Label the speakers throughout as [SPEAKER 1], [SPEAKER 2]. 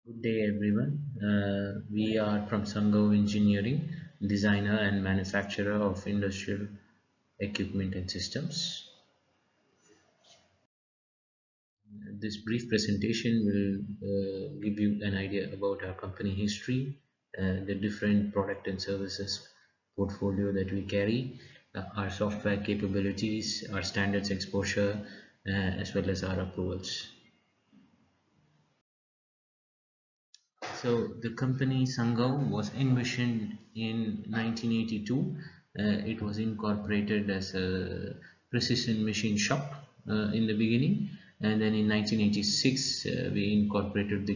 [SPEAKER 1] Good day, everyone. We are from Sungov Engineering, designer and manufacturer of industrial equipment and systems. This brief presentation will give you an idea about our company history, the different product and services portfolio that we carry, our software capabilities, our standards exposure, as well as our approvals. So the company Sungov was envisioned in 1982. It was incorporated as a precision machine shop in the beginning, and then in 1986 we incorporated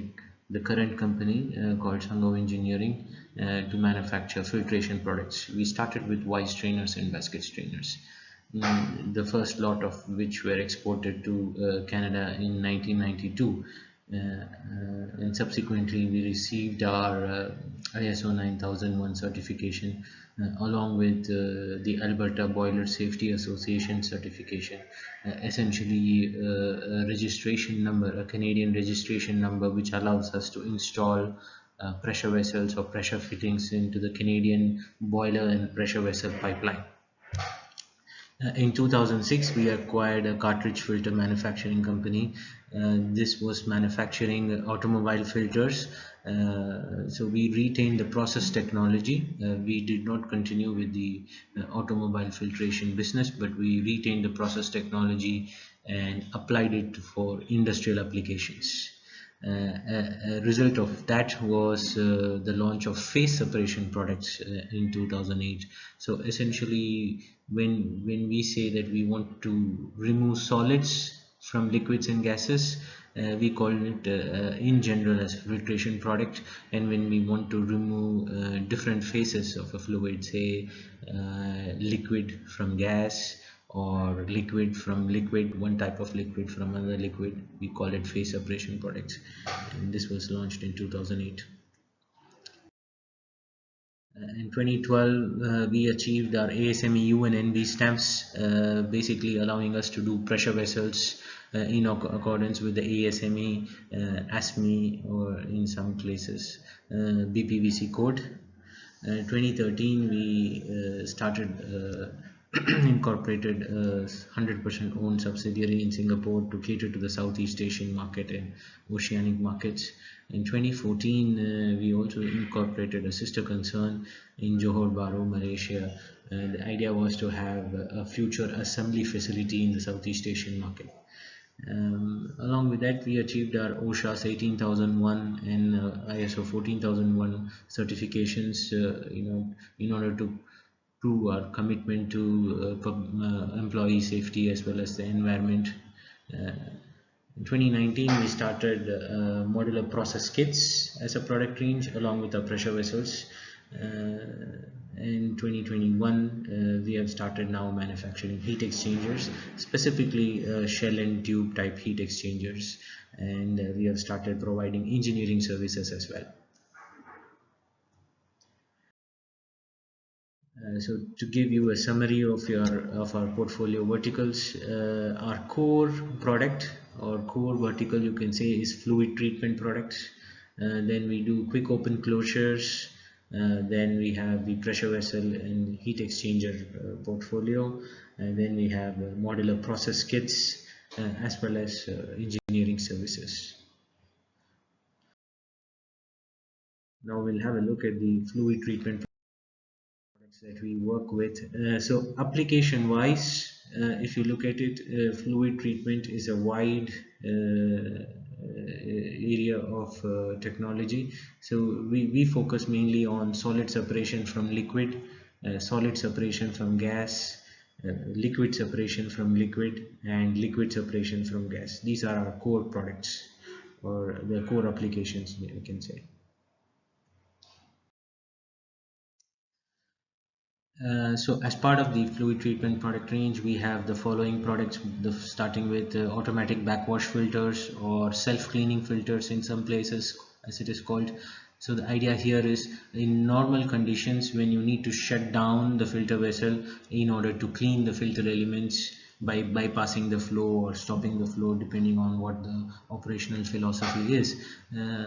[SPEAKER 1] the current company called Sungov Engineering to manufacture filtration products. We started with wide strainers and basket strainers. The first lot of which were exported to Canada in 1992, and subsequently we received our ISO 9001 certification along with the Alberta Boiler Safety Association certification, essentially a registration number, a Canadian registration number, which allows us to install pressure vessels or pressure fittings into the Canadian boiler and pressure vessel pipeline. In 2006, we acquired a cartridge filter manufacturing company. This was manufacturing automobile filters. So we retained the process technology. We did not continue with the automobile filtration business, but we retained the process technology and applied it for industrial applications. A result of that was the launch of phase separation products in 2008. So essentially, when we say that we want to remove solids from liquids and gases, we call it in general as filtration product. And when we want to remove different phases of a fluid, say liquid from gas, or liquid from liquid, one type of liquid from another liquid, we call it phase separation products, and this was launched in 2008. In 2012 we achieved our ASME U and NB stamps, basically allowing us to do pressure vessels in accordance with the ASME, ASME, or in some places BPVC code. 2013 we started incorporated a 100% owned subsidiary in Singapore to cater to the Southeast Asian market and oceanic markets. In 2014 we also incorporated a sister concern in Johor Bahru, Malaysia. The idea was to have a future assembly facility in the Southeast Asian market. Along with that, we achieved our OSHA's 18001 and ISO 14001 certifications, in order to prove our commitment to employee safety as well as the environment. In 2019, we started modular process kits as a product range along with our pressure vessels. In 2021 we have started now manufacturing heat exchangers, specifically shell and tube type heat exchangers, and we have started providing engineering services as well. So to give you a summary of our portfolio verticals, our core product or core vertical, you can say, is fluid treatment products. Then we do quick open closures. Then we have the pressure vessel and heat exchanger portfolio, and then we have modular process kits as well as engineering services. Now we'll have a look at the fluid treatment products that we work with. So application wise, if you look at it, fluid treatment is a wide area of technology. So we focus mainly on solid separation from liquid, solid separation from gas, liquid separation from liquid, and liquid separation from gas. These are our core products, or the core applications, we can say. So as part of the fluid treatment product range, we have the following products, starting with automatic backwash filters, or self-cleaning filters in some places as it is called. So the idea here is, in normal conditions, when you need to shut down the filter vessel in order to clean the filter elements, by bypassing the flow or stopping the flow depending on what the operational philosophy is. uh,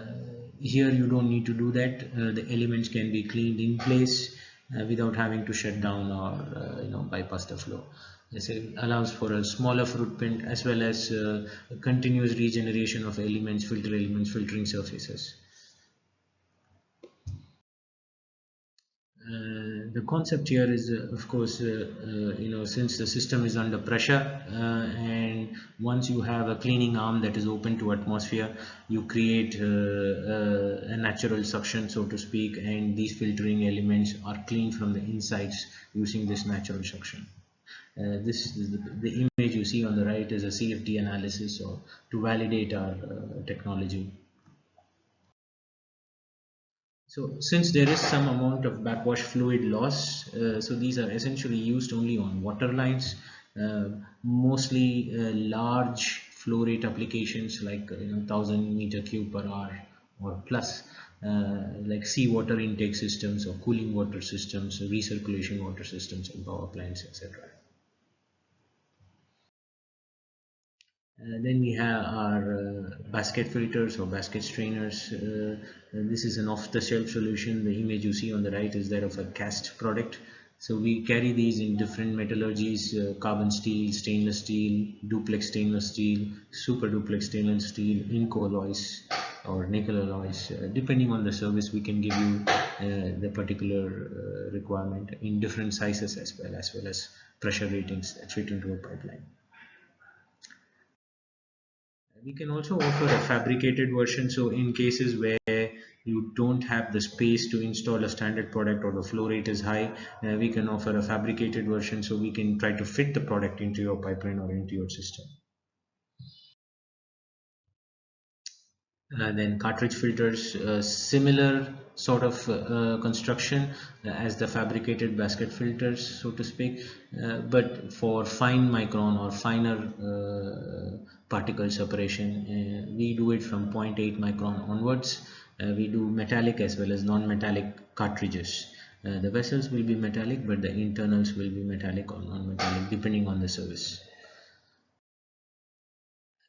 [SPEAKER 1] Here you don't need to do that. The elements can be cleaned in place without having to shut down or bypass the flow. This allows for a smaller footprint as well as continuous regeneration of elements, filter elements, filtering surfaces. The concept here is, of course, since the system is under pressure, and once you have a cleaning arm that is open to atmosphere, you create a natural suction, so to speak, and these filtering elements are cleaned from the insides using this natural suction. This is the image you see on the right is a CFD analysis or to validate our technology. So since there is some amount of backwash fluid loss, so these are essentially used only on water lines, mostly large flow rate applications like 1000 meter cube per hour or plus, like seawater intake systems or cooling water systems, recirculation water systems and power plants, etc. Then we have our basket filters or basket strainers. This is an off-the-shelf solution. The image you see on the right is that of a cast product. So we carry these in different metallurgies: carbon steel, stainless steel, duplex stainless steel, super duplex stainless steel, inco alloys or nickel alloys. Depending on the service, we can give you the particular requirement in different sizes as well as pressure ratings that fit into a pipeline. We can also offer a fabricated version. So in cases where you don't have the space to install a standard product or the flow rate is high, we can offer a fabricated version so we can try to fit the product into your pipeline or into your system. Then cartridge filters, similar sort of construction as the fabricated basket filters, so to speak, but for fine micron or finer particle separation. We do it from zero point 0.8 micron onwards. We do metallic as well as non-metallic cartridges. The vessels will be metallic, but the internals will be metallic or non-metallic depending on the service.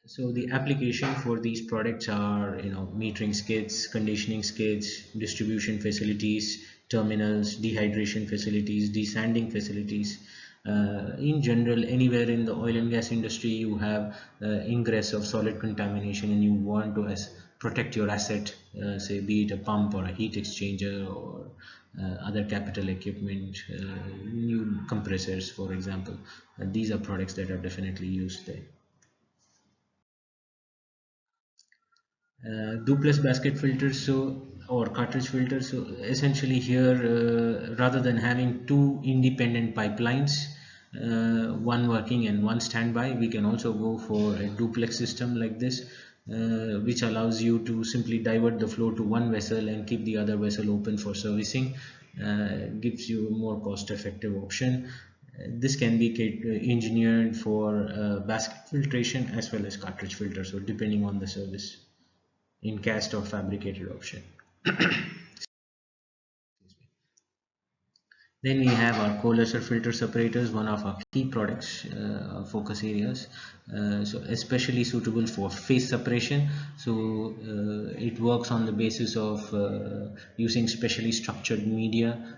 [SPEAKER 1] So the application for these products are, metering skids, conditioning skids, distribution facilities, terminals, dehydration facilities, desanding facilities. In general, anywhere in the oil and gas industry, you have ingress of solid contamination, and you want to protect your asset, say be it a pump or a heat exchanger or other capital equipment, new compressors, for example. These are products that are definitely used there. Duplex basket filters, so or cartridge filters. So essentially here, rather than having two independent pipelines, one working and one standby, we can also go for a duplex system like this, which allows you to simply divert the flow to one vessel and keep the other vessel open for servicing. Gives you a more cost effective option. This can be engineered for basket filtration as well as cartridge filter, so depending on the service, in cast or fabricated option. Then we have our coalescer filter separators, one of our key products, focus areas. So especially suitable for phase separation. So it works on the basis of using specially structured media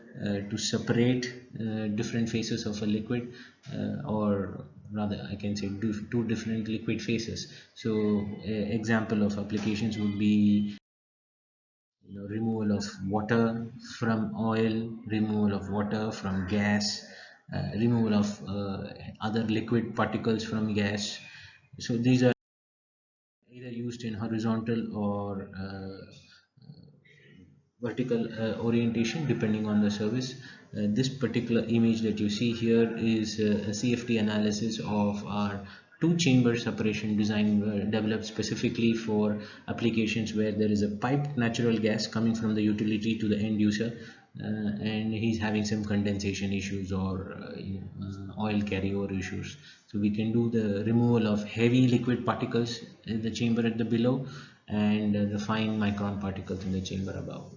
[SPEAKER 1] to separate different phases of a liquid, or rather I can say two different liquid phases. So example of applications would be removal of water from oil, removal of water from gas, removal of other liquid particles from gas. So these are either used in horizontal or vertical orientation depending on the service. This particular image that you see here is a CFD analysis of our two chamber separation design, developed specifically for applications where there is a piped natural gas coming from the utility to the end user, and he's having some condensation issues or oil carryover issues. So we can do the removal of heavy liquid particles in the chamber at the below, and the fine micron particles in the chamber above.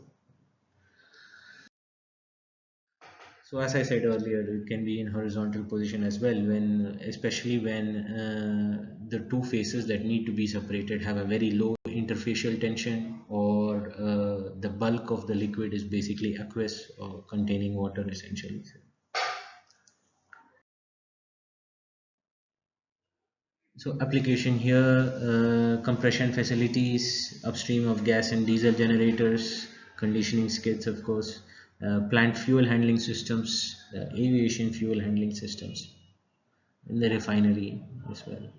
[SPEAKER 1] So as I said earlier, it can be in horizontal position as well, when especially when the two faces that need to be separated have a very low interfacial tension, or the bulk of the liquid is basically aqueous or containing water essentially. So application here, compression facilities, upstream of gas and diesel generators, conditioning skids, of course, plant fuel handling systems, aviation fuel handling systems in the refinery as well.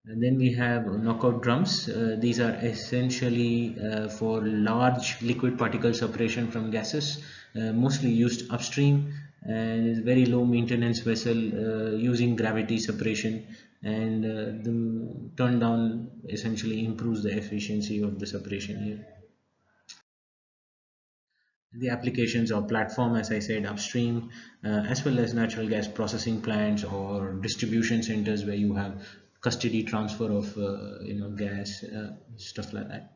[SPEAKER 1] And then we have knockout drums. These are essentially for large liquid particle separation from gases, mostly used upstream, and is very low maintenance vessel using gravity separation, and the turn down essentially improves the efficiency of the separation here. The applications or platform, as I said, upstream, as well as natural gas processing plants or distribution centers where you have custody transfer of gas, stuff like that.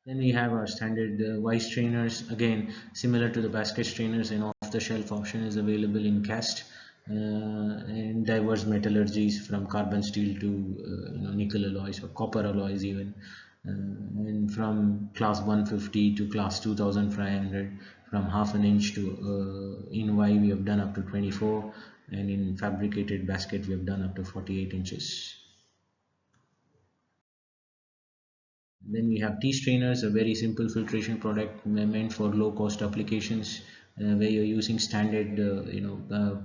[SPEAKER 1] Then we have our standard vice trainers, again similar to the basket trainers, and off-the-shelf option is available in cast and diverse metallurgies from carbon steel to nickel alloys or copper alloys even, and from class 150 to class 2500, from half an inch to in Y we have done up to 24, and in fabricated basket we have done up to 48 inches. Then we have tea strainers, a very simple filtration product meant for low cost applications, where you're using standard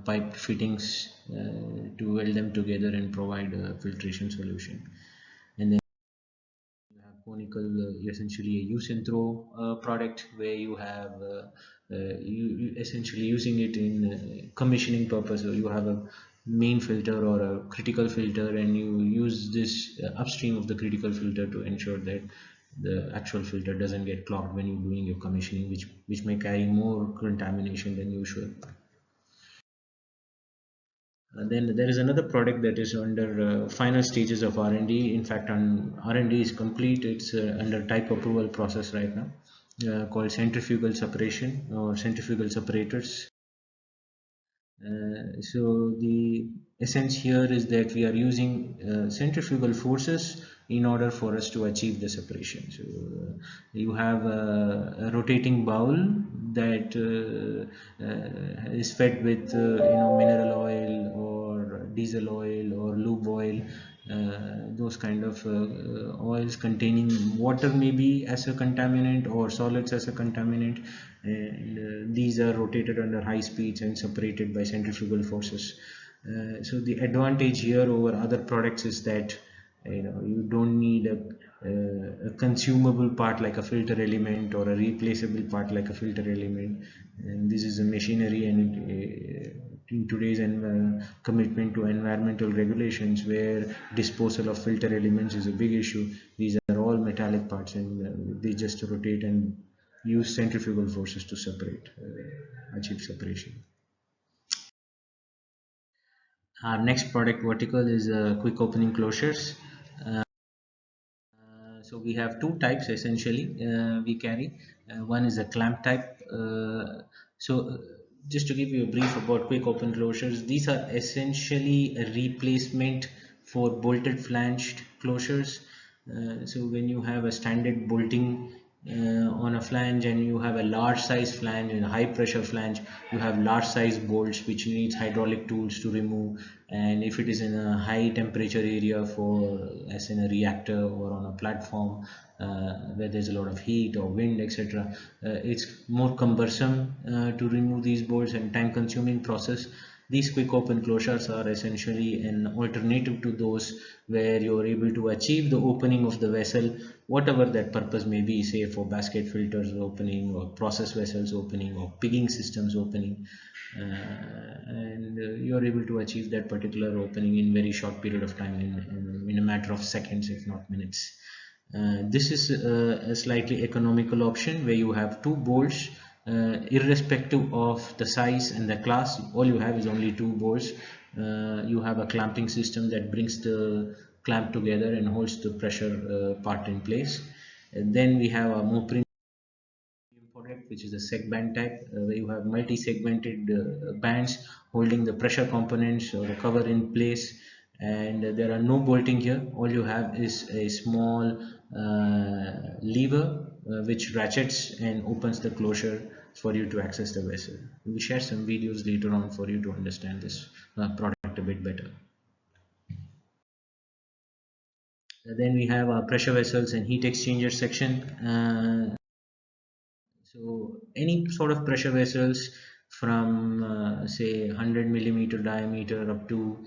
[SPEAKER 1] pipe fittings to weld them together and provide a filtration solution. And then you have conical, essentially a use and throw product, where you have you essentially using it in commissioning purpose. So you have a main filter or a critical filter, and you use this upstream of the critical filter to ensure that the actual filter doesn't get clogged when you're doing your commissioning, which may carry more contamination than usual. Then there is another product that is under final stages of R&D. In fact, R&D is complete. It's under type approval process right now, called centrifugal separation or centrifugal separators. So the essence here is that we are using centrifugal forces in order for us to achieve the separation. So you have a rotating bowl that is fed with mineral oil or diesel oil or lube oil, those kind of oils containing water maybe as a contaminant or solids as a contaminant, and these are rotated under high speeds and separated by centrifugal forces. So the advantage here over other products is that you don't need a consumable part like a filter element or a replaceable part like a filter element, and this is a machinery, and in today's commitment to environmental regulations where disposal of filter elements is a big issue, these are all metallic parts, and they just rotate and use centrifugal forces to separate, achieve separation. Our next product vertical is quick opening closures. So we have two types essentially we carry. One is a clamp type. So just to give you a brief about quick open closures, these are essentially a replacement for bolted flanged closures. So when you have a standard bolting on a flange, and you have a large size flange and a high pressure flange, you have large size bolts which needs hydraulic tools to remove. And if it is in a high temperature area, for as in a reactor or on a platform where there's a lot of heat or wind, etc., it's more cumbersome to remove these bolts and time consuming process. These quick open closures are essentially an alternative to those, where you are able to achieve the opening of the vessel, whatever that purpose may be, say for basket filters opening or process vessels opening or pigging systems opening, and you are able to achieve that particular opening in very short period of time, in a matter of seconds if not minutes. This is a slightly economical option where you have two bolts, irrespective of the size and the class. All you have is only two bolts. You have a clamping system that brings the clamp together and holds the pressure part in place, And then we have a more premium product, which is a seg band type, where you have multi-segmented bands holding the pressure components or the cover in place, and there are no bolting here. All you have is a small lever which ratchets and opens the closure for you to access the vessel. We'll share some videos later on for you to understand this product a bit better. Then we have our pressure vessels and heat exchanger section. So any sort of pressure vessels from say 100 millimeter diameter up to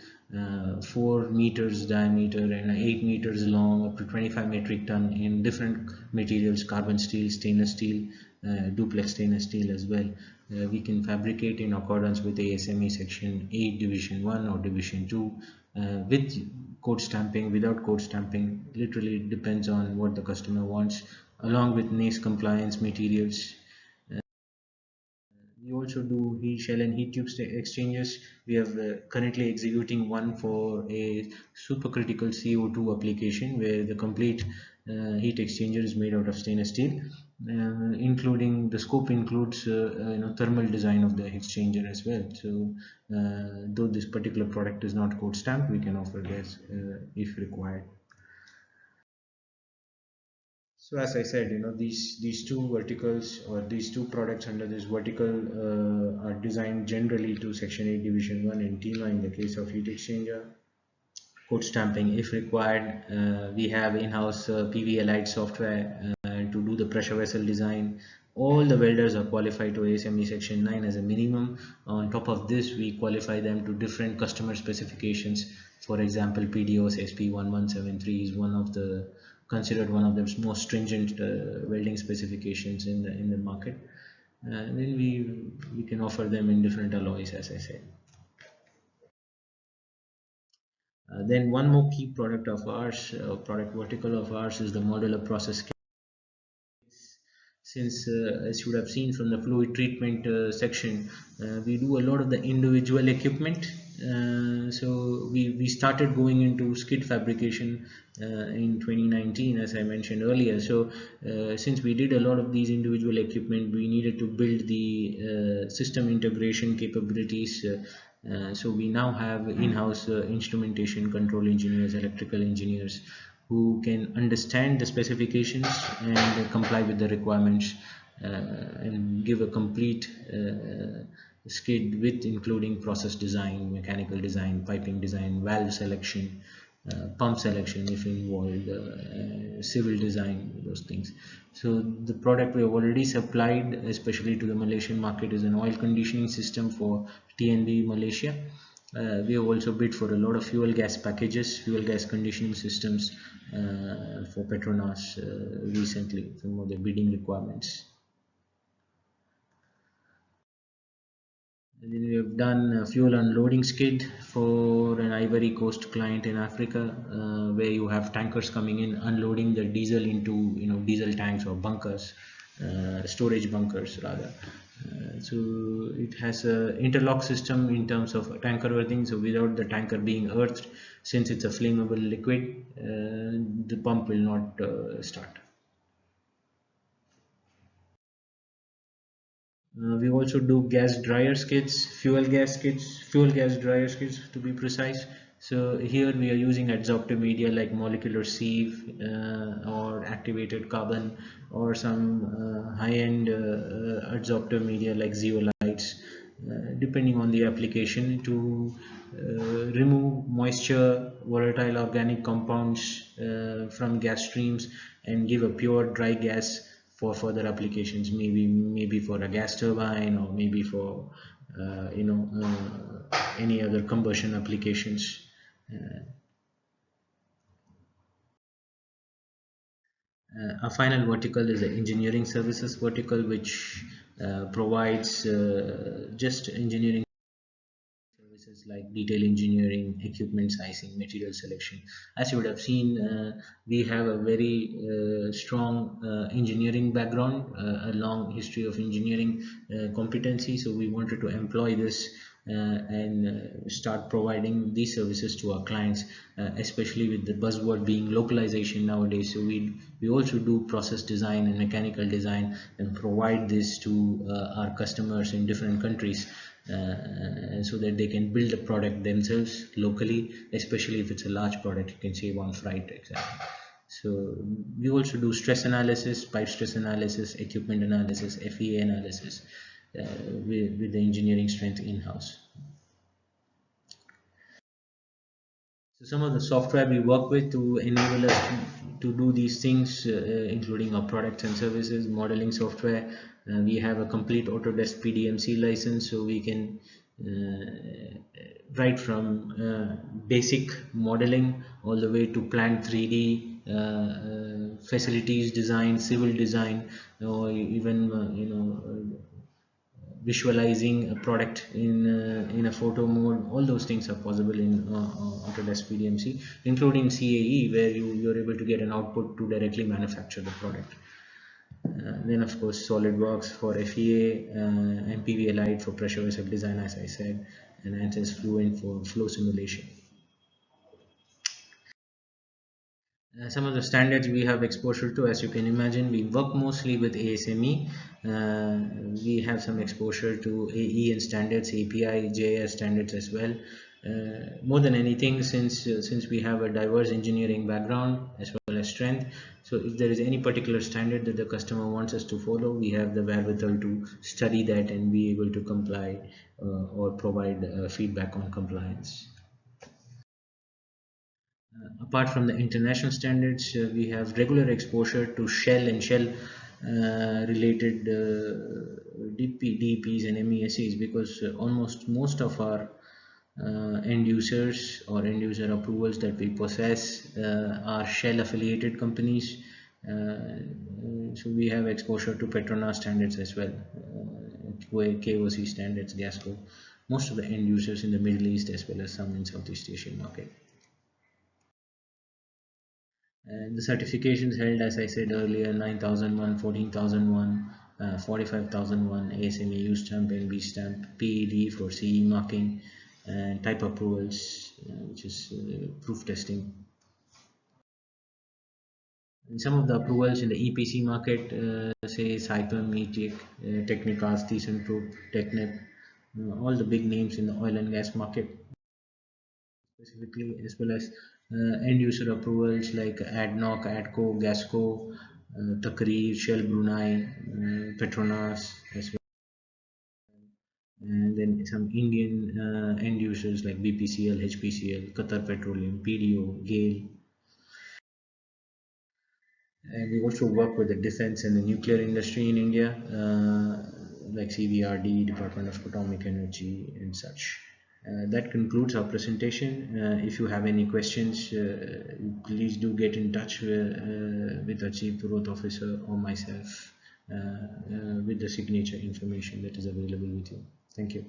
[SPEAKER 1] 4 meters diameter and 8 meters long up to 25 metric ton in different materials, carbon steel, stainless steel, duplex stainless steel as well. We can fabricate in accordance with ASME section 8 division 1 or division 2 with code stamping, without code stamping. Literally it depends on what the customer wants, along with NACE compliance materials. We also do heat shell and heat tube exchanges. We are currently executing one for a supercritical CO2 application where the complete heat exchanger is made out of stainless steel, including the scope includes thermal design of the exchanger as well. So though this particular product is not code stamped, we can offer this if required. So as I said, these two verticals or these two products under this vertical are designed generally to Section 8 Division 1 and TEMA in the case of heat exchanger. Code stamping if required. We have in-house PV Allied software to do the pressure vessel design. All the welders are qualified to ASME Section 9 as a minimum. On top of this, we qualify them to different customer specifications. For example, PDOS SP1173 is considered one of the most stringent welding specifications in the market. And then we can offer them in different alloys, as I said. Then one more key product of ours, product vertical of ours, is the modular process kit. Since as you would have seen from the fluid treatment section, we do a lot of the individual equipment. So we started going into skid fabrication in 2019, as I mentioned earlier. So since we did a lot of these individual equipment, we needed to build the system integration capabilities. So we now have in-house instrumentation control engineers, electrical engineers, who can understand the specifications and comply with the requirements and give a complete skid with including process design, mechanical design, piping design, valve selection, pump selection if involved, civil design, those things. So the product we have already supplied, especially to the Malaysian market, is an oil conditioning system for TNB Malaysia. We have also bid for a lot of fuel gas packages, fuel gas conditioning systems for Petronas recently, some of the bidding requirements. And then we have done a fuel unloading skid for an Ivory Coast client in Africa, where you have tankers coming in, unloading the diesel into diesel tanks or bunkers, storage bunkers rather. So it has a interlock system in terms of tanker earthing. So without the tanker being earthed, since it's a flammable liquid, the pump will not start. We also do gas dryer skids, fuel gas dryer skids to be precise. So here we are using adsorptive media like molecular sieve or activated carbon, or some high-end adsorptive media like zeolites, depending on the application, to remove moisture, volatile organic compounds from gas streams and give a pure dry gas for further applications, maybe for a gas turbine, or maybe for any other combustion applications. Our final vertical is the engineering services vertical, which provides just engineering services like detail engineering, equipment sizing, material selection. As you would have seen, we have a very strong engineering background, a long history of engineering competency. So we wanted to employ this and start providing these services to our clients, especially with the buzzword being localization nowadays. So we also do process design and mechanical design and provide this to our customers in different countries, so that they can build a product themselves locally, especially if it's a large product. You can save on freight, exactly. So we also do stress analysis, pipe stress analysis, equipment analysis, FEA analysis, with the engineering strength in-house. So some of the software we work with to enable us to do these things, including our products and services, modeling software. We have a complete Autodesk PDMC license, so we can right from basic modeling all the way to plant 3D, facilities design, civil design, or even visualizing a product in a photo mode. All those things are possible in Autodesk PDMC, including CAE, where you're able to get an output to directly manufacture the product. Then of course SolidWorks for FEA, MPV Lite for pressure vessel design, as I said, and ANSYS Fluent for flow simulation. Some of the standards we have exposure to, as you can imagine, we work mostly with ASME. We have some exposure to AE and standards, API, JS standards as well. More than anything, since we have a diverse engineering background as well as strength, so if there is any particular standard that the customer wants us to follow, we have the wherewithal to study that and be able to comply, or provide feedback on compliance. Apart from the international standards, we have regular exposure to shell and shell related DPs and MESEs, because almost most of our end users or end user approvals that we possess are shell affiliated companies. So we have exposure to Petronas standards as well, KOC standards, GASCO, most of the end users in the Middle East as well as some in Southeast Asian market. And the certifications held, as I said earlier, 9001, 14001, 45001, ASME U stamp, NB stamp, PED for CE marking, and type approvals, which is proof testing. And some of the approvals in the EPC market, say Saipem, ETEC, Technicas, ThyssenKrupp, Technip, all the big names in the oil and gas market specifically, as well as end user approvals like ADNOC, ADCO, GASCO, Takrir, Shell Brunei, Petronas as well. And then some Indian end users like BPCL, HPCL, Qatar Petroleum, PDO, GAIL. And we also work with the defense and the nuclear industry in India, like CVRD, Department of Atomic Energy, and such. That concludes our presentation. If you have any questions, please do get in touch with the Chief Growth Officer or myself with the signature information that is available with you. Thank you.